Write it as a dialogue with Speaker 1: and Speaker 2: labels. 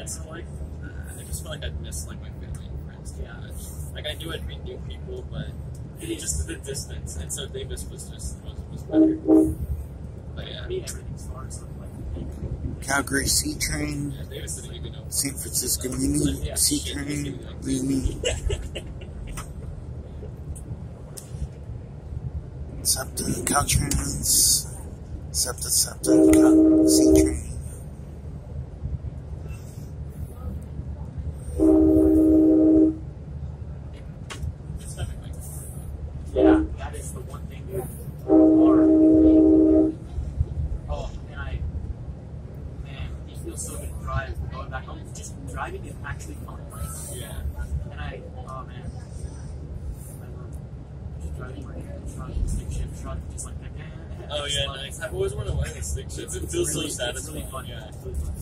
Speaker 1: And so, like, I just felt like I'd miss, like, my family and friends too much. Like, I knew I'd meet new people, but just the distance. And so Davis was better. But yeah. Everything's far, so like,
Speaker 2: Calgary C train.
Speaker 1: Yeah, Davis didn't even know.
Speaker 2: San Francisco Mini C train. Mini. SEPTA Caltrans. SEPTA C train.
Speaker 3: Yeah, that is the one thing, dude. Oh, man, it feels so good to drive going back home. Just driving is actually fun.
Speaker 1: Yeah.
Speaker 3: And oh man, I love just driving my truck, stick shift truck, just like that.
Speaker 1: Oh yeah, nice. I've always wanted to learn the stick shift. It feels so satisfying.
Speaker 3: It's really fun.
Speaker 1: Yeah.
Speaker 3: It's really fun.